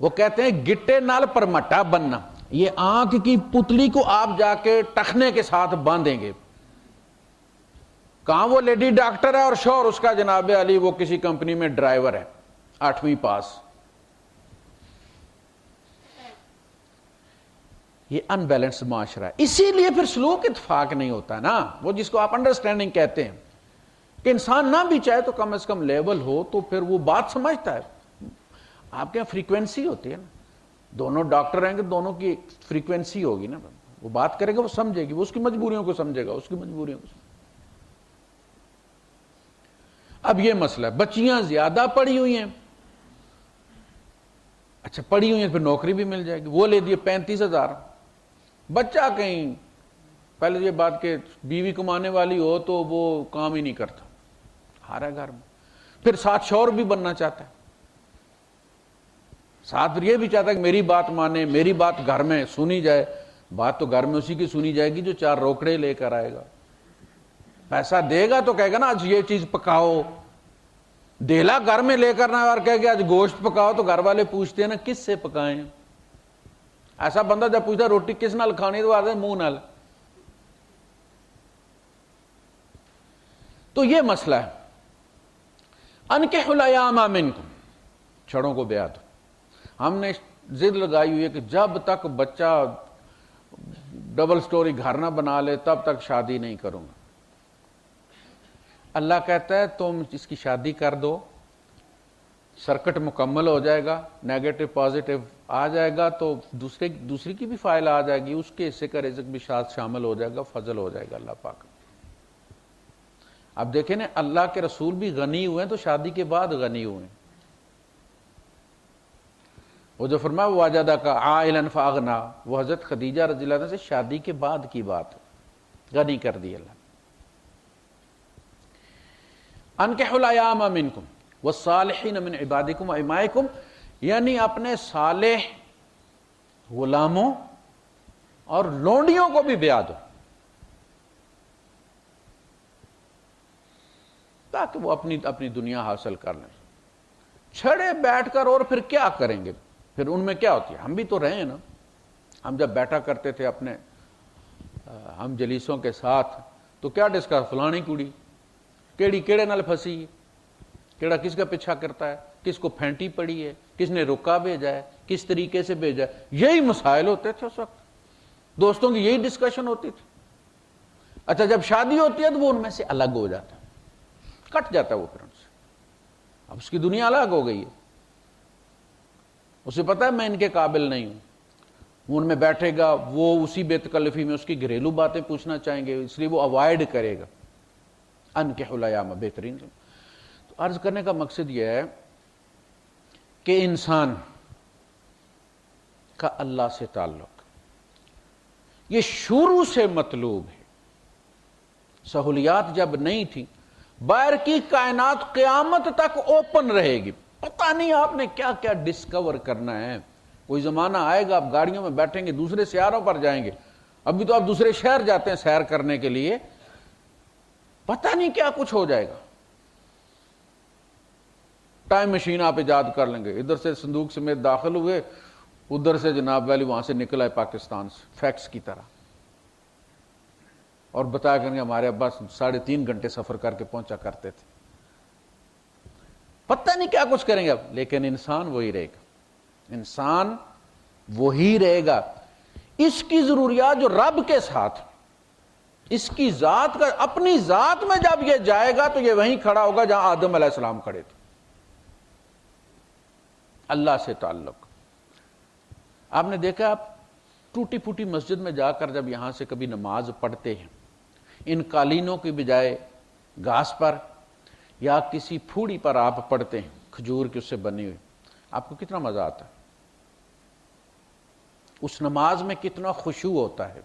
وہ کہتے ہیں گٹے نال پر مٹا بننا. یہ آنکھ کی پتلی کو آپ جا کے ٹخنے کے ساتھ باندھیں گے. کہاں وہ لیڈی ڈاکٹر ہے اور شوہر اس کا جناب علی وہ کسی کمپنی میں ڈرائیور ہے، 8ویں پاس. یہ ان بیلنس معاشرہ ہے. اسی لیے پھر سلوک اتفاق نہیں ہوتا نا، وہ جس کو آپ انڈرسٹینڈنگ کہتے ہیں کہ انسان نہ بھی چاہے تو کم از کم لیول ہو تو پھر وہ بات سمجھتا ہے. آپ کے یہاں فریکوینسی ہوتی ہے نا، دونوں ڈاکٹر ہیں کہ دونوں کی فریکوینسی ہوگی نا، وہ بات کرے گا وہ سمجھے گی، وہ اس کی مجبوریوں کو سمجھے گا، اس کی مجبوریوں کو. اب یہ مسئلہ ہے، بچیاں زیادہ پڑھی ہوئی ہیں. اچھا پڑھی ہوئی ہیں پھر نوکری بھی مل جائے گی. وہ لے دیے 35,000. بچہ کہیں پہلے یہ بات کہ بیوی کمانے والی ہو تو وہ کام ہی نہیں کرتا، ہارا گھر میں. پھر ساتھ شوہر بھی بننا چاہتا ہے، ساتھ پھر یہ بھی چاہتا ہے کہ میری بات مانے، میری بات گھر میں سنی جائے. بات تو گھر میں اسی کی سنی جائے گی جو 4 روکڑے لے کر آئے گا. پیسہ دے گا تو کہے گا نا آج یہ چیز پکاؤ. ڈیلا گھر میں لے کر نہ اور کہے گا آج گوشت پکاؤ تو گھر والے پوچھتے ہیں نا کس سے پکائیں. ایسا بندہ جب پوچھتا روٹی کس نال کھانی تو آتے منہ نال. تو یہ مسئلہ ہے. انکحوا الایام منکم، چھڑوں کو بیعت. ہم نے ضد لگائی ہوئی ہے کہ جب تک بچہ ڈبل سٹوری گھر نہ بنا لے تب تک شادی نہیں کروں گا. اللہ کہتا ہے تم اس کی شادی کر دو، سرکٹ مکمل ہو جائے گا، نیگیٹو پازیٹو آ جائے گا تو دوسری کی بھی فائل آ جائے گی، اس کے حصے کا رزق بھی ساتھ شامل ہو جائے گا، فضل ہو جائے گا اللہ پاک. اب دیکھیں نا اللہ کے رسول بھی غنی ہوئے ہیں تو شادی کے بعد غنی ہوئے ہیں. وہ جو فرمایا واجدہ کا عائلا فاغنا، وہ حضرت خدیجہ رضی اللہ عنہ سے شادی کے بعد کی بات، غنی کر دی اللہ. انکحوا الایام منکم والصالحین من عبادکم وامائکم، یعنی اپنے صالح غلاموں اور لونڈیوں کو بھی بیاہ دو تاکہ وہ اپنی دنیا حاصل کر لیں. چھڑے بیٹھ کر اور پھر کیا کریں گے؟ پھر ان میں کیا ہوتی ہے؟ ہم بھی تو رہے ہیں نا. ہم جب بیٹھا کرتے تھے اپنے ہم جلیسوں کے ساتھ تو کیا ڈسکس، فلانی کڑی کیڑی کیڑے نال پھنسی، کیڑا کس کا پیچھا کرتا ہے، کس کو پھینٹی پڑی ہے، کس نے رکا بھیجا ہے، کس طریقے سے بھیجا ہے. یہی مسائل ہوتے تھے اس وقت. دوستوں کی یہی ڈسکشن ہوتی تھی. اچھا جب شادی ہوتی ہے تو وہ ان میں سے الگ ہو جاتا ہے، کٹ جاتا ہے وہ پھر ان سے. اب اس کی دنیا الگ ہو گئی ہے، اسے پتا ہے میں ان کے قابل نہیں ہوں. وہ ان میں بیٹھے گا، وہ اسی بے تکلفی میں اس کی گھریلو باتیں پوچھنا چاہیں گے، اس لیے وہ اوائڈ کرے گا. انکحوا الایام بہترین. تو عرض کرنے کا مقصد یہ ہے کہ انسان کا اللہ سے تعلق یہ شروع سے مطلوب ہے. سہولیات جب نہیں تھی، باہر کی کائنات قیامت تک اوپن رہے گی، پتہ نہیں آپ نے کیا کیا ڈسکور کرنا ہے. کوئی زمانہ آئے گا آپ گاڑیوں میں بیٹھیں گے دوسرے سیاروں پر جائیں گے. ابھی تو آپ دوسرے شہر جاتے ہیں سیر کرنے کے لیے، پتہ نہیں کیا کچھ ہو جائے گا. ٹائم مشین آپ ایجاد کر لیں گے، ادھر سے صندوق سمیت داخل ہوئے، ادھر سے جناب والی وہاں سے نکل آئے پاکستان سے فیکس کی طرح، اور بتایا کریں گے ہمارے ابا 3.5 گھنٹے سفر کر کے پہنچا کرتے تھے۔ پتہ نہیں کیا کچھ کریں گے اب، لیکن انسان وہی رہے گا، انسان وہی رہے گا۔ اس کی ضروریات جو رب کے ساتھ، اس کی ذات کا، اپنی ذات میں جب یہ جائے گا تو یہ وہیں کھڑا ہوگا جہاں آدم علیہ السلام کھڑے تھے، اللہ سے تعلق۔ آپ نے دیکھا، آپ ٹوٹی پھوٹی مسجد میں جا کر جب یہاں سے کبھی نماز پڑھتے ہیں، ان قالینوں کی بجائے گھاس پر یا کسی پھوڑی پر آپ پڑھتے ہیں، کھجور کی اس سے بنی ہوئی، آپ کو کتنا مزہ آتا ہے، اس نماز میں کتنا خشوع ہوتا ہے۔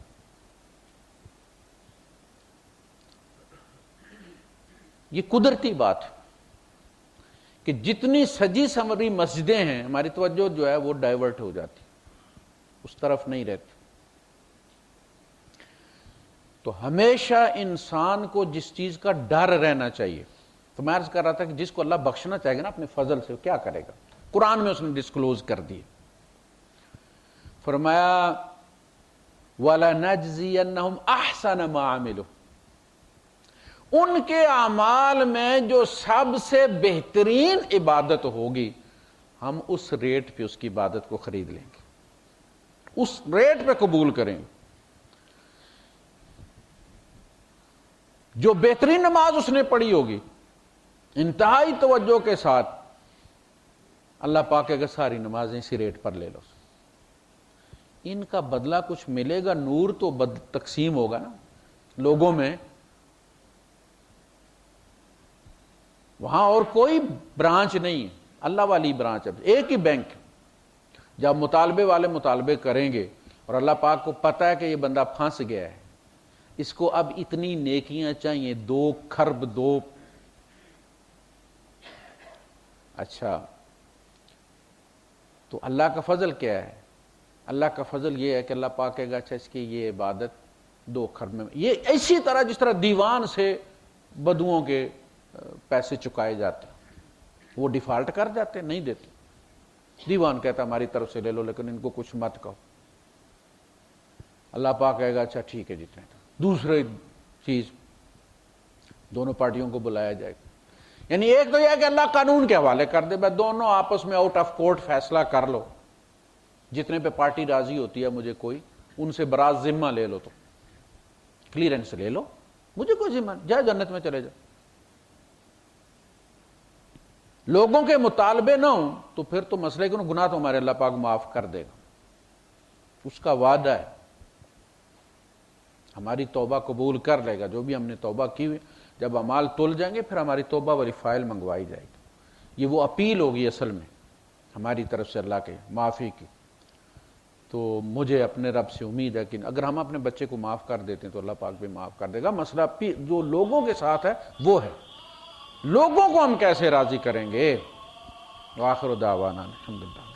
یہ قدرتی بات ہے کہ جتنی سجی سنوری مسجدیں ہیں، ہماری توجہ جو ہے وہ ڈائیورٹ ہو جاتی، اس طرف نہیں رہتی۔ تو ہمیشہ انسان کو جس چیز کا ڈر رہنا چاہیے، تو میں عرض کر رہا تھا کہ جس کو اللہ بخشنا چاہے گا نا اپنے فضل سے، وہ کیا کرے گا؟ قرآن میں اس نے ڈسکلوز کر دی، فرمایا وَلَنَجْزِيَنَّهُمْ أَحْسَنَ مَا عَمِلُوا، ان کے اعمال میں جو سب سے بہترین عبادت ہوگی، ہم اس ریٹ پہ اس کی عبادت کو خرید لیں گے، اس ریٹ پہ قبول کریں گے۔ جو بہترین نماز اس نے پڑھی ہوگی انتہائی توجہ کے ساتھ، اللہ پاک اگر ساری نمازیں اسی ریٹ پر لے لو، ان کا بدلہ کچھ ملے گا، نور تو تقسیم ہوگا نا لوگوں میں، وہاں اور کوئی برانچ نہیں ہے، اللہ والی برانچ ہے، ایک ہی بینک۔ جب مطالبے والے مطالبے کریں گے اور اللہ پاک کو پتہ ہے کہ یہ بندہ پھنس گیا ہے، اس کو اب اتنی نیکیاں چاہیے، 2 کھرب 2، اچھا تو اللہ کا فضل کیا ہے؟ اللہ کا فضل یہ ہے کہ اللہ پاک کہے گا اچھا اس کی یہ عبادت 2 کھرب میں، یہ اسی طرح جس طرح دیوان سے بدوؤں کے پیسے چکائے جاتے ہیں، وہ ڈیفالٹ کر جاتے ہیں، نہیں دیتے، دیوان کہتا ہماری طرف سے لے لو لیکن ان کو کچھ مت کہو، اللہ پاک کہے گا اچھا ٹھیک ہے جتنے۔ دوسری چیز، دونوں پارٹیوں کو بلایا جائے گا، یعنی ایک تو یہ ہے کہ اللہ قانون کے حوالے کر دے، بس دونوں آپس میں آؤٹ آف کورٹ فیصلہ کر لو، جتنے پہ پارٹی راضی ہوتی ہے مجھے کوئی ان سے براز ذمہ لے لو، تو کلیئرنس لے لو، مجھے کوئی ذمہ، جائے جنت میں چلے جاؤ۔ لوگوں کے مطالبے نہ ہوں تو پھر تو مسئلے کو گناہ تو ہمارے اللہ پاک معاف کر دے گا، اس کا وعدہ ہے، ہماری توبہ قبول کر لے گا، جو بھی ہم نے توبہ کی ہوئی، جب اعمال تل جائیں گے پھر ہماری توبہ والی فائل منگوائی جائے گی، یہ وہ اپیل ہوگی اصل میں ہماری طرف سے اللہ کے معافی کی۔ تو مجھے اپنے رب سے امید ہے کہ اگر ہم اپنے بچے کو معاف کر دیتے ہیں تو اللہ پاک بھی معاف کر دے گا۔ مسئلہ جو لوگوں کے ساتھ ہے وہ ہے، لوگوں کو ہم کیسے راضی کریں گے۔ وآخر دعوانا الحمدللہ۔